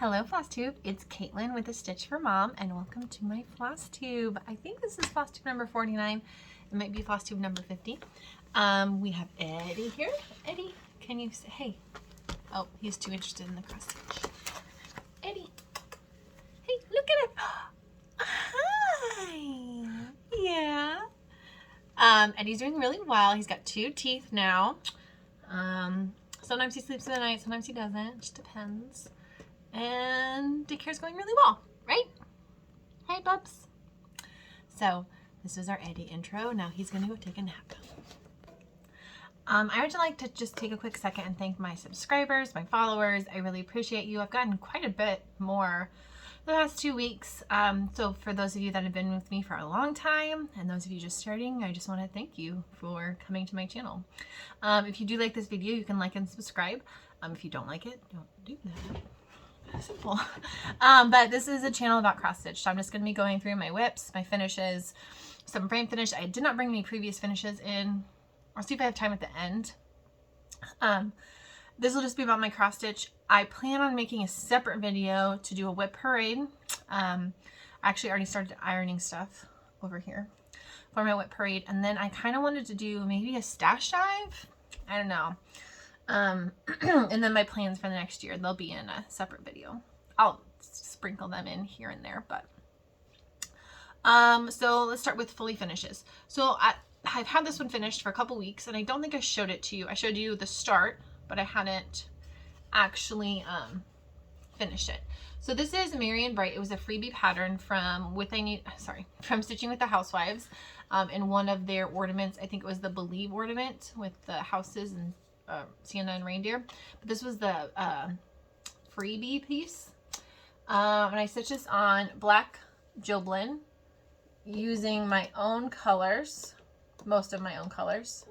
Hello Flosstube, it's Caitlin with A Stitch for Mom and welcome to my Flosstube. I think this is Flosstube number 49. It might be Flosstube number 50. We have Eddie here. Eddie, can you say hey? Oh, he's too interested in the cross stitch. Eddie, hey, look at it. Hi. Yeah. Eddie's doing really well. He's got 2 teeth now. Sometimes he sleeps in the night, sometimes he doesn't. It just depends. And daycare's going really well, right? Hey, bubs. So this is our Eddie intro. Now he's gonna go take a nap. I would like to just take a quick second and thank my subscribers, my followers. I really appreciate you. I've gotten quite a bit more the last 2 weeks. So for those of you that have been with me for a long time and those of you just starting, I just want to thank you for coming to my channel. If you do like this video, you can like and subscribe. If you don't like it, don't do that. Simple. But this is a channel about cross stitch, so I'm just going to be going through my whips, my finishes, some frame finish. I did not bring any previous finishes in. I'll see if I have time at the end. This will just be about my cross stitch. I plan on making a separate video to do a whip parade. I actually already started ironing stuff over here for my whip parade, and then I kind of wanted to do maybe a stash dive. I don't know. And then my plans for the next year, they'll be in a separate video. I'll sprinkle them in here and there, but so let's start with fully finishes. So I've had this one finished for a couple weeks and I don't think I showed it to you. I showed you the start, but I hadn't actually finished it. So this is Merry and Bright. It was a freebie pattern from from Stitching with the Housewives, in one of their ornaments. I think it was the Believe ornament with the houses and Santa and reindeer, but this was the freebie piece, and I stitched this on black Joblin using my own colors, most of my own colors.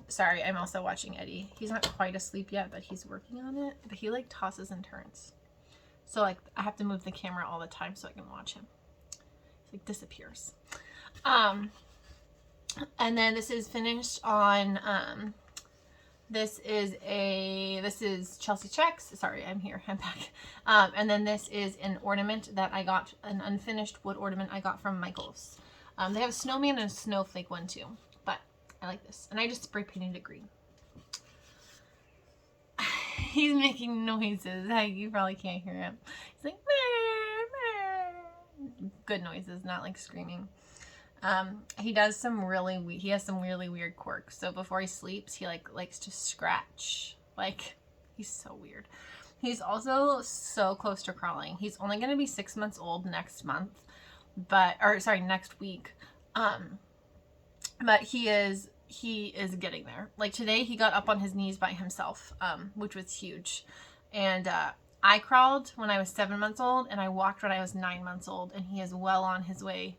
Sorry, I'm also watching Eddie. He's not quite asleep yet, but he's working on it, but he like tosses and turns, so like I have to move the camera all the time so I can watch him. He like disappears. And then this is finished on this is Chelsea Checks. Sorry, I'm here. I'm back. And then this is an ornament that I got, an unfinished wood ornament I got from Michael's. They have a snowman and a snowflake one too, but I like this. And I just spray painted it green. He's making noises. You probably can't hear him. He's like, meh, meh. Good noises, not like screaming. He has some really weird quirks. So before he sleeps, he likes to scratch. Like, he's so weird. He's also so close to crawling. He's only going to be 6 months old next month, next week. But he is getting there. Like today, he got up on his knees by himself, which was huge. And, I crawled when I was 7 months old and I walked when I was 9 months old, and he is well on his way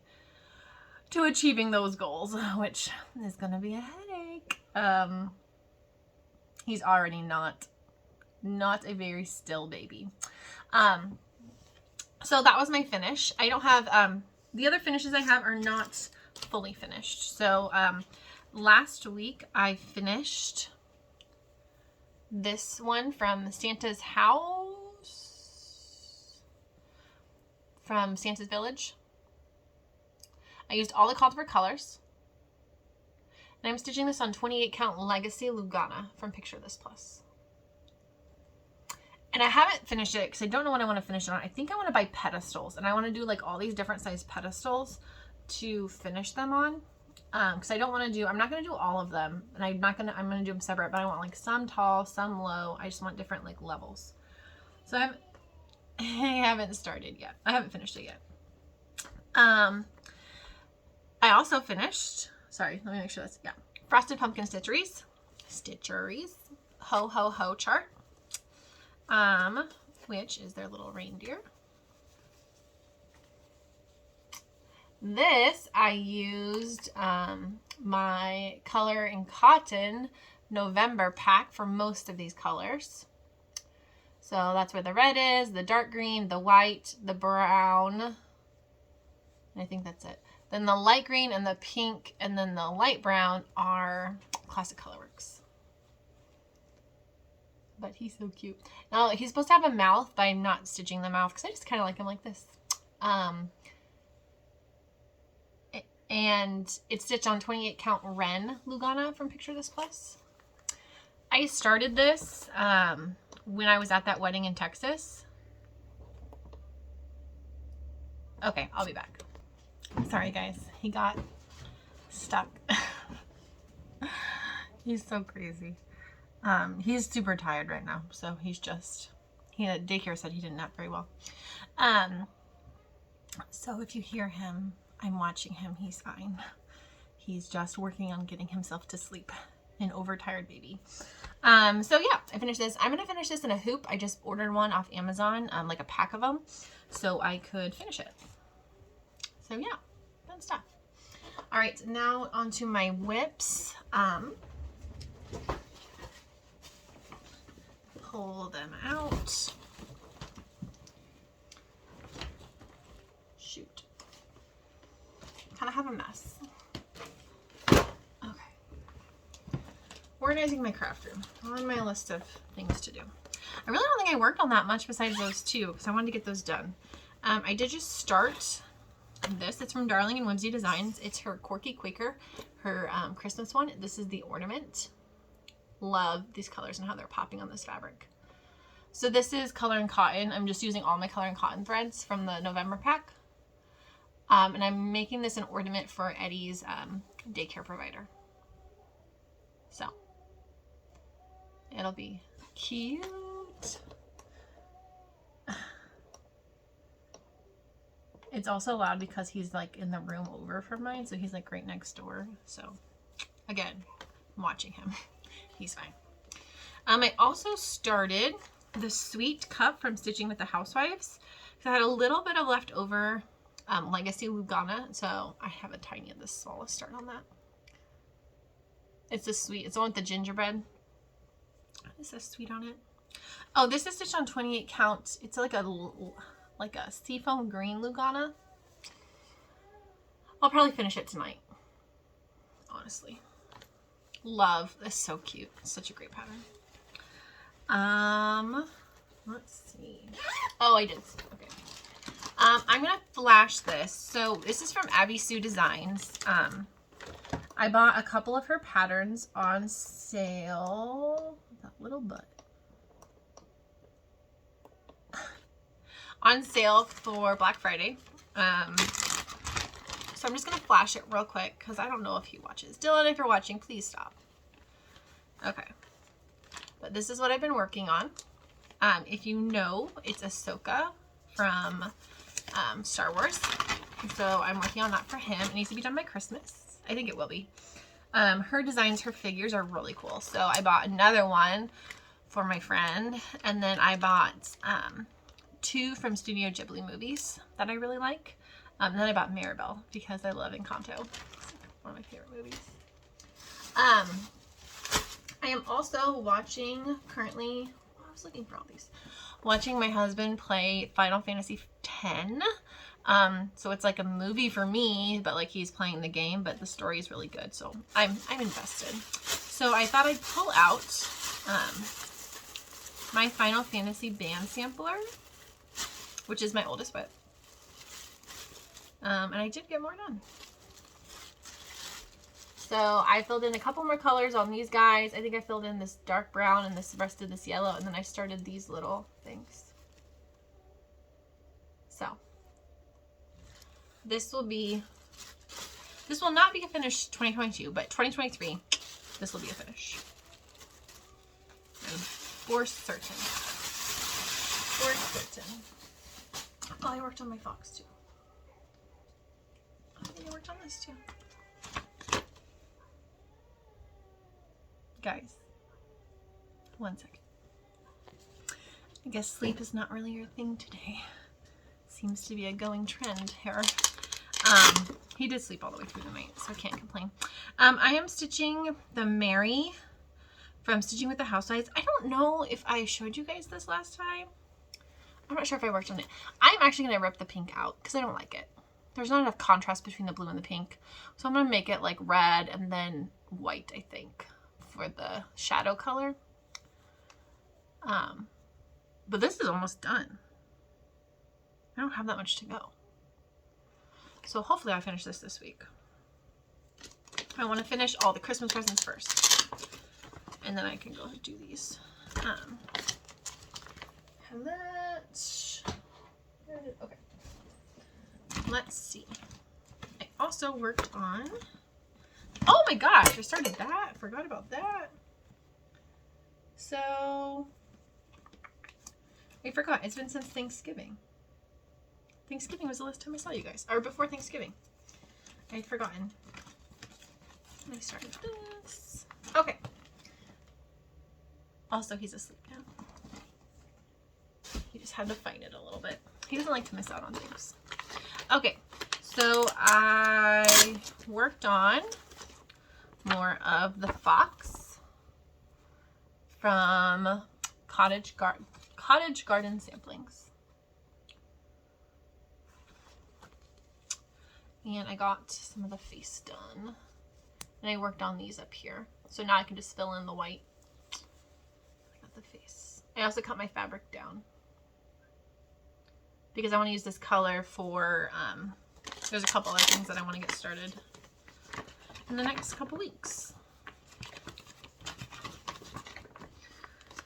to achieving those goals, which is gonna be a headache. He's already not a very still baby. So that was my finish. I don't have the other finishes I have are not fully finished. So last week I finished this one from Santa's house, from Santa's Village. I used all the called for colors, and I'm stitching this on 28 count Legacy Lugana from Picture This Plus. And I haven't finished it because I don't know what I want to finish it on. I think I want to buy pedestals, and I want to do like all these different size pedestals to finish them on. Because I don't want to do, I'm not going to do all of them, and I'm going to do them separate, but I want like some tall, some low. I just want different like levels. So I haven't started yet. I haven't finished it yet. I also finished, sorry, let me make sure that's, yeah, Frosted Pumpkin Stitcheries, Ho Ho Ho chart, which is their little reindeer. This, I used my Color and Cotton November pack for most of these colors. So that's where the red is, the dark green, the white, the brown, and I think that's it. Then the light green and the pink and then the light brown are Classic Colorworks. but he's so cute. Now, he's supposed to have a mouth, but I'm not stitching the mouth because I just kind of like him like this. And it's stitched on 28 count Ren Lugana from Picture This Plus. I started this when I was at that wedding in Texas. Okay, I'll be back. Sorry guys, he got stuck. He's so crazy. He's super tired right now, so he's just, daycare said he didn't nap very well. So if you hear him, I'm watching him, he's fine. He's just working on getting himself to sleep. An overtired baby. So yeah, I finished this. I'm gonna finish this in a hoop. I just ordered one off Amazon, like a pack of them, so I could finish it. So yeah, fun stuff. All right, now onto my whips. Pull them out. Shoot. Kind of have a mess. Okay. Organizing my craft room on my list of things to do. I really don't think I worked on that much besides those two because I wanted to get those done. I did just start this. It's from Darling and Whimsy Designs. It's her Quirky Quaker, her Christmas one. This is the ornament. Love these colors and how they're popping on this fabric. So this is Color and Cotton. I'm just using all my Color and Cotton threads from the November pack. And I'm making this an ornament for Eddie's daycare provider. So it'll be cute. It's also loud because he's like in the room over from mine, so he's like right next door. So again, I'm watching him. He's fine. I also started the Sweet Cup from Stitching with the Housewives. So I had a little bit of leftover Legacy Lugana, so I have a tiny of the smallest start on that. It's a sweet. It's the one with the gingerbread. It says sweet on it. Oh, this is stitched on 28 count. It's like a seafoam green Lugana. I'll probably finish it tonight. Honestly. Love. It's so cute. It's such a great pattern. Let's see. Oh, I did. Okay. I'm gonna flash this. So this is from Abby Sue Designs. I bought a couple of her patterns on sale. That little butt. On sale for Black Friday. So I'm just gonna flash it real quick because I don't know if he watches. Dylan, if you're watching, please stop. Okay. But this is what I've been working on. If you know, it's Ahsoka from Star Wars. So I'm working on that for him. It needs to be done by Christmas. I think it will be. Her designs, her figures are really cool. So I bought another one for my friend. And then I bought two from Studio Ghibli movies that I really like. And then I bought Mirabelle because I love Encanto. It's one of my favorite movies. I am also watching currently, I was looking for all these, watching my husband play Final Fantasy X. So it's like a movie for me, but like he's playing the game, but the story is really good. So I'm invested. So I thought I'd pull out my Final Fantasy band sampler, which is my oldest whip. And I did get more done. So I filled in a couple more colors on these guys. I think I filled in this dark brown and this rest of this yellow, and then I started these little things. So this will not be a finish 2022, but 2023, this will be a finish. I'm for certain. For certain. Oh, I worked on my fox too. I think I worked on this too. Guys, one second. I guess sleep is not really your thing today. Seems to be a going trend here. He did sleep all the way through the night, so I can't complain. I am stitching the Mary from Stitching with the Housewives. I don't know if I showed you guys this last time. I'm not sure if I worked on it. I'm actually going to rip the pink out because I don't like it. There's not enough contrast between the blue and the pink. So I'm going to make it like red and then white, I think, for the shadow color. But this is almost done. I don't have that much to go. So hopefully I finish this week. I want to finish all the Christmas presents first. And then I can go do these. Have that. Okay. Let's see. I also worked on... Oh my gosh, I started that. I forgot about that. So... I forgot. It's been since Thanksgiving. Thanksgiving was the last time I saw you guys. Or before Thanksgiving. I'd forgotten. I started this. Okay. Also, he's asleep now. He just had to fight it a little bit. He doesn't like to miss out on things. Okay. So I worked on more of the fox from Cottage Garden Samplings. And I got some of the face done. And I worked on these up here. So now I can just fill in the white. I got the face. I also cut my fabric down. Because I want to use this color for, there's a couple other things that I want to get started in the next couple weeks.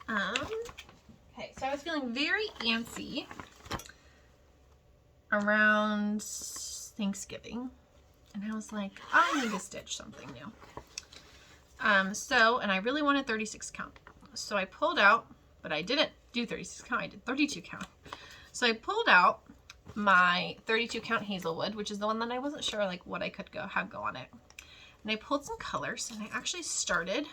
Okay, so I was feeling very antsy around Thanksgiving, and I was like, I need to stitch something new. And I really wanted 36 count. So I pulled out, but I didn't do 36 count, I did 32 count. So I pulled out my 32 count Hazelwood, which is the one that I wasn't sure like what I could have go on it. And I pulled some colors, and I actually started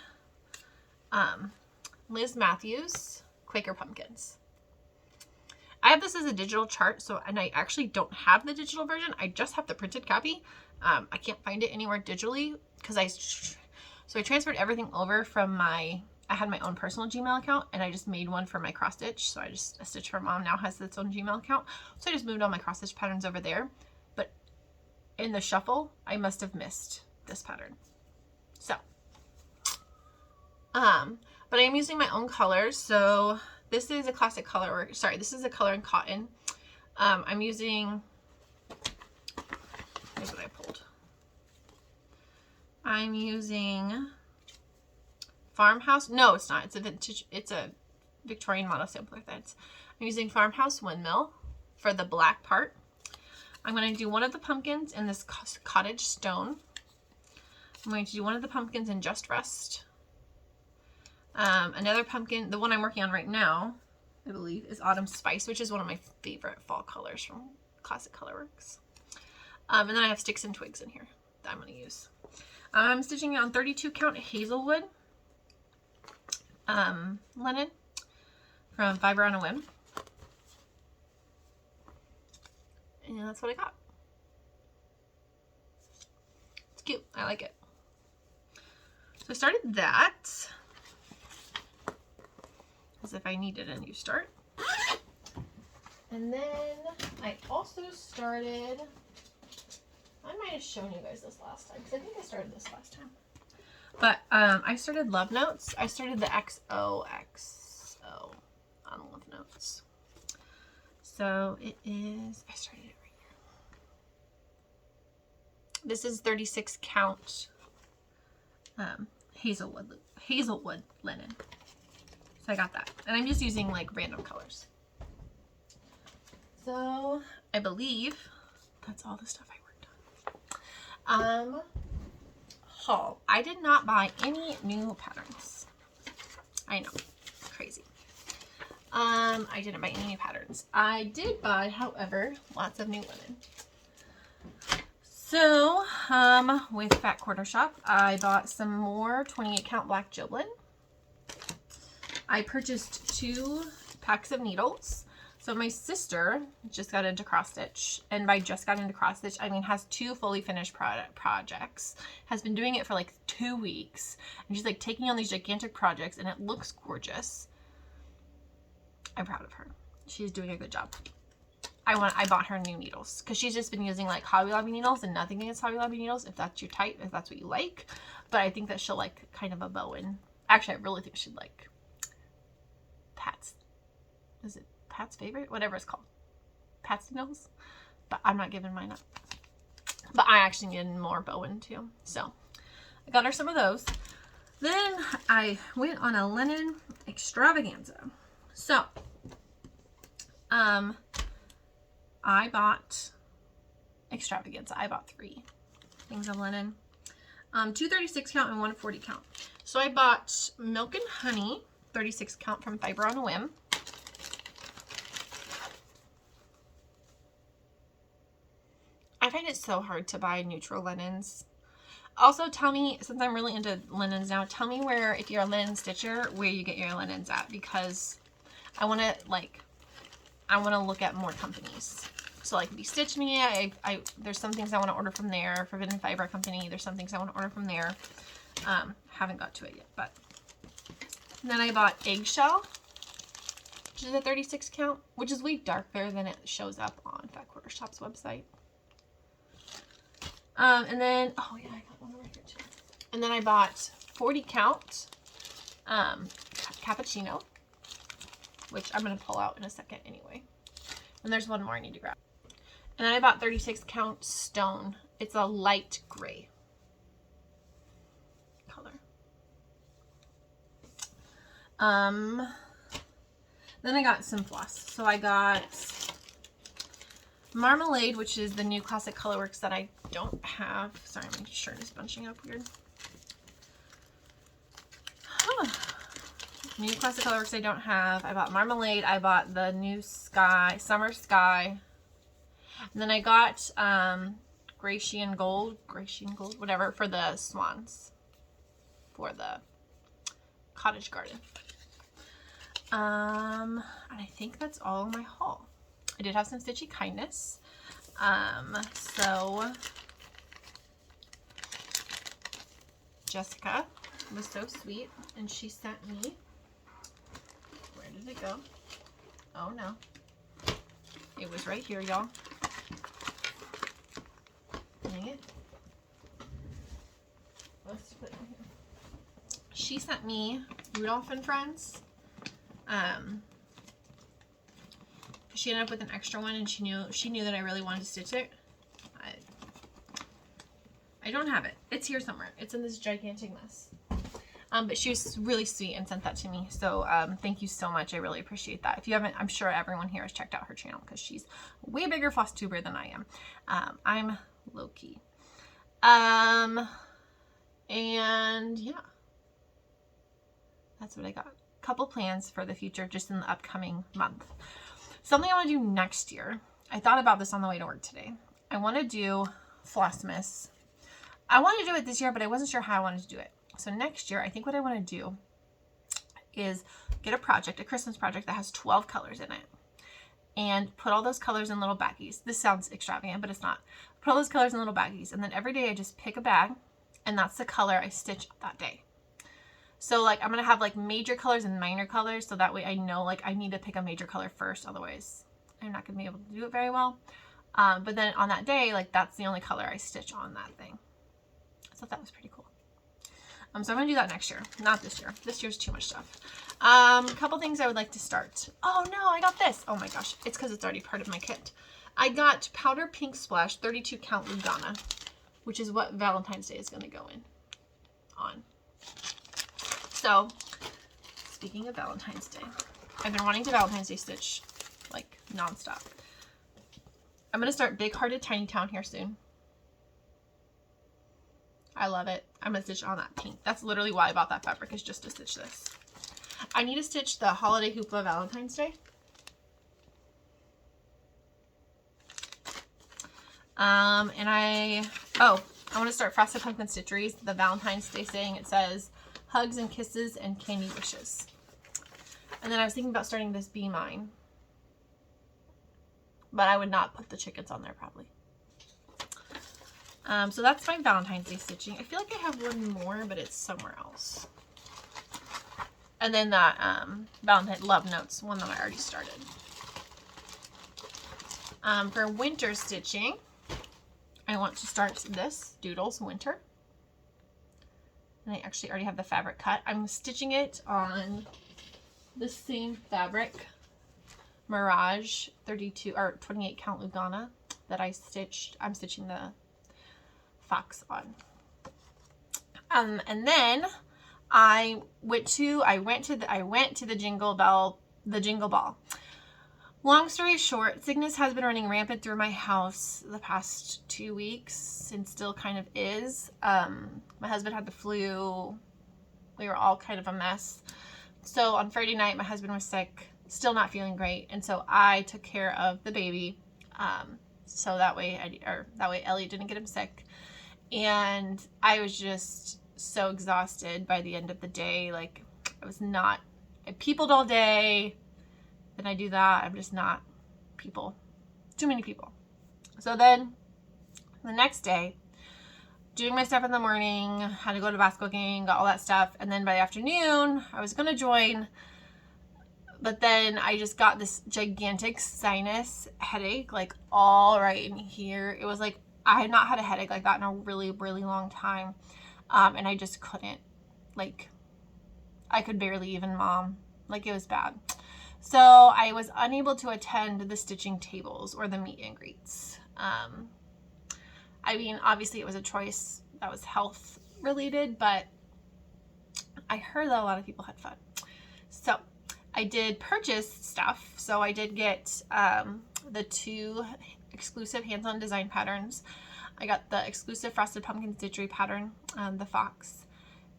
Liz Matthews Quaker Pumpkins. I have this as a digital chart, and I actually don't have the digital version. I just have the printed copy. I can't find it anywhere digitally because I transferred everything over from I had my own personal Gmail account, and I just made one for my cross stitch. So a Stitch for Mom now has its own Gmail account. So I just moved all my cross stitch patterns over there. But in the shuffle, I must have missed this pattern. So, but I am using my own colors. So this is a classic color, this is a color in cotton. I'm using, here's what I pulled. I'm using Farmhouse, no it's not, it's a vintage, it's a Victorian model sampler threads. I'm using Farmhouse Windmill for the black part. I'm going to do one of the pumpkins in this cottage stone. I'm going to do one of the pumpkins in Just Rust. Another pumpkin, the one I'm working on right now, I believe, is Autumn Spice, which is one of my favorite fall colors from Classic Colorworks. And then I have Sticks and Twigs in here that I'm going to use. I'm stitching on 32 count Hazelwood linen from Fiber on a Whim. And that's what I got. It's cute. I like it. So I started that as if I needed a new start. And then I also started, I might have shown you guys this last time because I think I started this last time. But I started Love Notes. I started the XOXO on Love Notes. So it is, I started it right here. This is 36 count Hazelwood linen. So I got that. And I'm just using like random colors. So I believe that's all the stuff I worked on. Haul. I did not buy any new patterns. I know. Crazy. I didn't buy any new patterns. I did buy, however, lots of new linen. So, with Fat Quarter Shop, I bought some more 28 count black Joblin. I purchased 2 packs of needles. So my sister just got into cross stitch, and by just got into cross stitch, I mean has 2 fully finished projects, has been doing it for like 2 weeks, and she's like taking on these gigantic projects, and it looks gorgeous. I'm proud of her. She's doing a good job. I bought her new needles because she's just been using like Hobby Lobby needles, and nothing against Hobby Lobby needles if that's your type, if that's what you like, but I think that she'll like kind of a bow in. Actually, I really think she'd like Pat is it Pat's Favorite? Whatever it's called. Patsy Knows. But I'm not giving mine up. But I actually needed more Bowen too. So I got her some of those. Then I went on a linen extravaganza. So I bought extravaganza. I bought 3 things of linen. 2 36 count and 1 40 count. So I bought Milk and Honey 36 count from Fiber on a Whim. I find it so hard to buy neutral linens. Also, tell me, since I'm really into linens now, tell me where, if you're a linen stitcher, where you get your linens at, because I want to look at more companies. So like Be Stitch Me, there's some things I want to order from there. Forbidden Fiber Company, there's some things I want to order from there. Haven't got to it yet, but then I bought Eggshell, which is a 36 count, which is way darker than it shows up on Fat Quarter Shop's website. And then, oh yeah, I got one over here too. And then I bought 40 count cappuccino, which I'm going to pull out in a second anyway. And there's one more I need to grab. And then I bought 36 count stone. It's a light gray color. Then I got some floss. So I got Marmalade, which is the new Classic Colorworks that I don't have. Sorry, my shirt is bunching up weird. New Classic Colorworks I don't have. I bought Marmalade. I bought the new Sky, Summer Sky. And then I got Grecian Gold, whatever, for the swans. For the cottage garden. And I think that's all in my haul. I did have some Stitchy Kindness. So Jessica was so sweet, and she sent me, where did it go? Oh no. It was right here, y'all. Dang it. Let's put it in here. She sent me Rudolph and Friends. She ended up with an extra one, and she knew that I really wanted to stitch it. I don't have it. It's here somewhere. It's in this gigantic mess. But she was really sweet and sent that to me. So thank you so much. I really appreciate that. If you haven't, I'm sure everyone here has checked out her channel because she's a way bigger Flosstuber than I am. I'm low-key. And yeah, that's what I got. Couple plans for the future just in the upcoming month. Something I want to do next year. I thought about this on the way to work today. I want to do Flossmas. I wanted to do it this year, but I wasn't sure how I wanted to do it. So next year, I think what I want to do is get a project, a Christmas project that has 12 colors in it. And put all those colors in little baggies. This sounds extravagant, but it's not. Put all those colors in little baggies. And then every day I just pick a bag, and that's the color I stitch that day. So like I'm going to have like major colors and minor colors, so that way I know like I need to pick a major color first, otherwise I'm not going to be able to do it very well. But then on that day, like that's the only color I stitch on that thing. I thought that was pretty cool. So I'm going to do that next year, not this year. This year's too much stuff. A couple things I would like to start. Oh no, I got this. Oh my gosh, it's because it's already part of my kit. I got Powder Pink Splash 32 count Lugana, which is what Valentine's Day is going to go in on. So, speaking of Valentine's Day, I've been wanting to Valentine's Day stitch like nonstop. I'm going to start Big Hearted Tiny Town here soon. I love it. I'm going to stitch on that pink. That's literally why I bought that fabric, is just to stitch this. I need to stitch the Holiday Hoopla Valentine's Day. And I want to start Frosted Pumpkin Stitcheries, the Valentine's Day saying. It says hugs and kisses and candy wishes. And then I was thinking about starting this Be Mine, but I would not put the chickens on there probably. So that's my Valentine's Day stitching. I feel like I have one more, but it's somewhere else. And then that Valentine Love Notes, one that I already started. For winter stitching, I want to start this Doodles Winter. And I actually already have the fabric cut. I'm stitching it on the same fabric Mirage 32 or 28 count Lugana that I'm stitching the fox on. And then I went to the Jingle Ball. Long story short, sickness has been running rampant through my house the past 2 weeks and still kind of is. My husband had the flu. We were all kind of a mess. So on Friday night, my husband was sick, still not feeling great, and so I took care of the baby. So that way Elliot didn't get him sick. And I was just so exhausted by the end of the day. Like, I peopled all day. Then I do that. I'm just not people. Too many people. So then the next day, doing my stuff in the morning, had to go to basketball game, got all that stuff. And then by the afternoon, I was going to join. But then I just got this gigantic sinus headache, like all right in here. It was like, I had not had a headache like that in a really, really long time. And I just couldn't, like, I could barely even mom. Like, it was bad. So I was unable to attend the stitching tables or the meet and greets. I mean, obviously it was a choice that was health related, but I heard that a lot of people had fun. So I did purchase stuff. So I did get the 2 exclusive hands-on design patterns. I got the exclusive Frosted Pumpkin Stitchery pattern, the fox,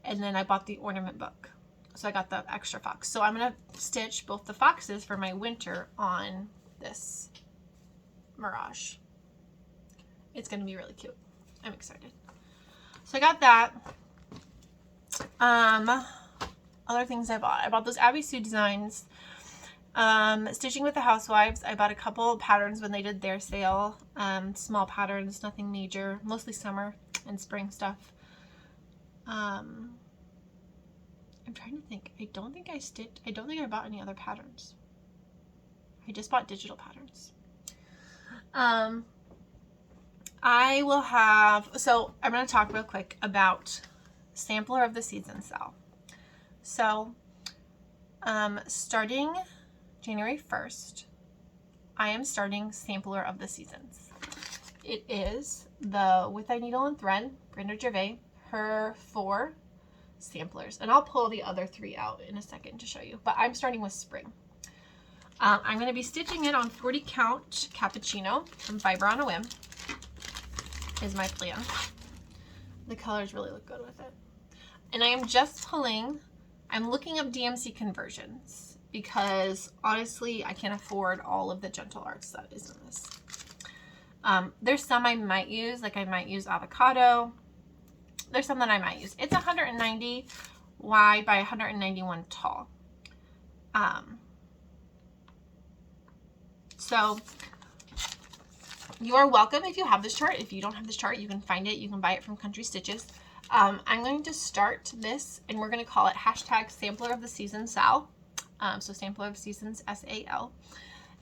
and then I bought the ornament book. So I got the extra fox. So I'm going to stitch both the foxes for my winter on this Mirage. It's going to be really cute. I'm excited. So I got that. Other things I bought. I bought those Abby Sue designs. Stitching with the Housewives. I bought a couple patterns when they did their sale. Small patterns, nothing major. Mostly summer and spring stuff. I'm trying to think. I don't think I bought any other patterns. I just bought digital patterns. So I'm going to talk real quick about Sampler of the Season sale. So, starting January 1st, I am starting Sampler of the Seasons. It is the With Thy Needle and Thread, Brenda Gervais, her 4 samplers. And I'll pull the other 3 out in a second to show you. But I'm starting with spring. I'm going to be stitching it on 40 count cappuccino from Fiber on a Whim is my plan. The colors really look good with it. And I am just I'm looking up DMC conversions because honestly, I can't afford all of the Gentle Arts that is in this. There's some I might use, like I might use avocado. There's some that I might use. It's 190 wide by 191 tall. So you are welcome if you have this chart. If you don't have this chart, you can find it. You can buy it from Country Stitches. I'm going to start this, and we're going to call it hashtag Sampler of the Season Sal. So Sampler of Seasons, S-A-L.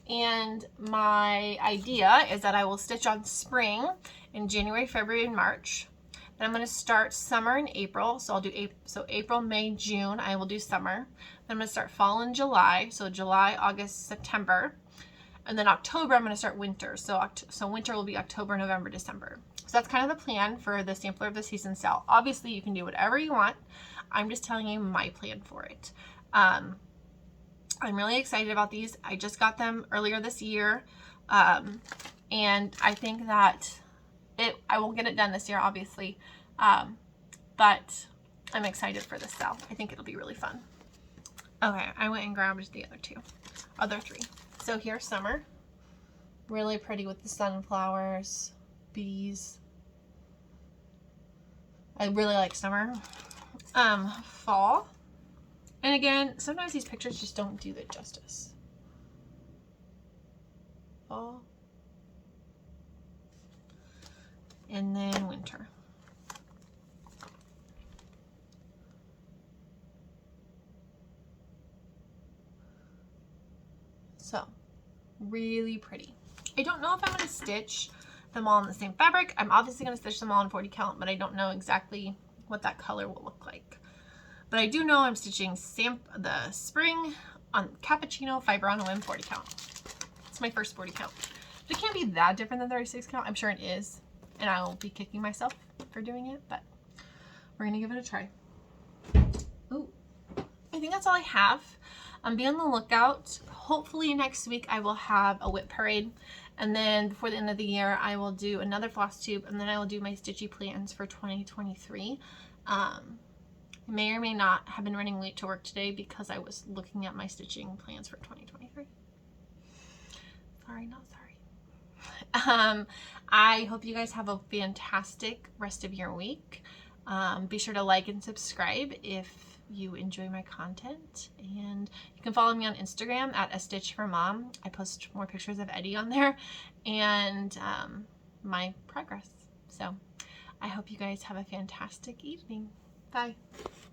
And my idea is that I will stitch on spring in January, February, and March. Then I'm going to start summer in April. So I'll do April, May, June, I will do summer. Then I'm going to start fall in July. So July, August, September. And then October, I'm going to start winter. So winter will be October, November, December. So that's kind of the plan for the Sampler of the Season sale. Obviously, you can do whatever you want. I'm just telling you my plan for it. I'm really excited about these. I just got them earlier this year. And I think that I won't get it done this year, obviously. But I'm excited for this sale. I think it'll be really fun. Okay, I went and grabbed the other three. So here's summer. Really pretty with the sunflowers, bees. I really like summer. Fall. And again, sometimes these pictures just don't do it justice. Fall. And then winter. So, really pretty. I don't know if I'm going to stitch them all in the same fabric. I'm obviously going to stitch them all in 40 count, but I don't know exactly what that color will look like. But I do know I'm stitching the spring on Cappuccino Fiber on a Whim 40 count. It's my first 40 count. It can't be that different than 36 count. I'm sure it is. And I'll be kicking myself for doing it, but we're gonna give it a try. Ooh, I think that's all I have. Be on the lookout. Hopefully next week I will have a whip parade, and then before the end of the year I will do another floss tube, and then I will do my stitchy plans for 2023. I may or may not have been running late to work today because I was looking at my stitching plans for 2023. Sorry, not sorry. I hope you guys have a fantastic rest of your week. Be sure to like and subscribe if you enjoy my content, and you can follow me on Instagram at A Stitch for Mom. I post more pictures of Eddie on there and my progress. So I hope you guys have a fantastic evening. Bye.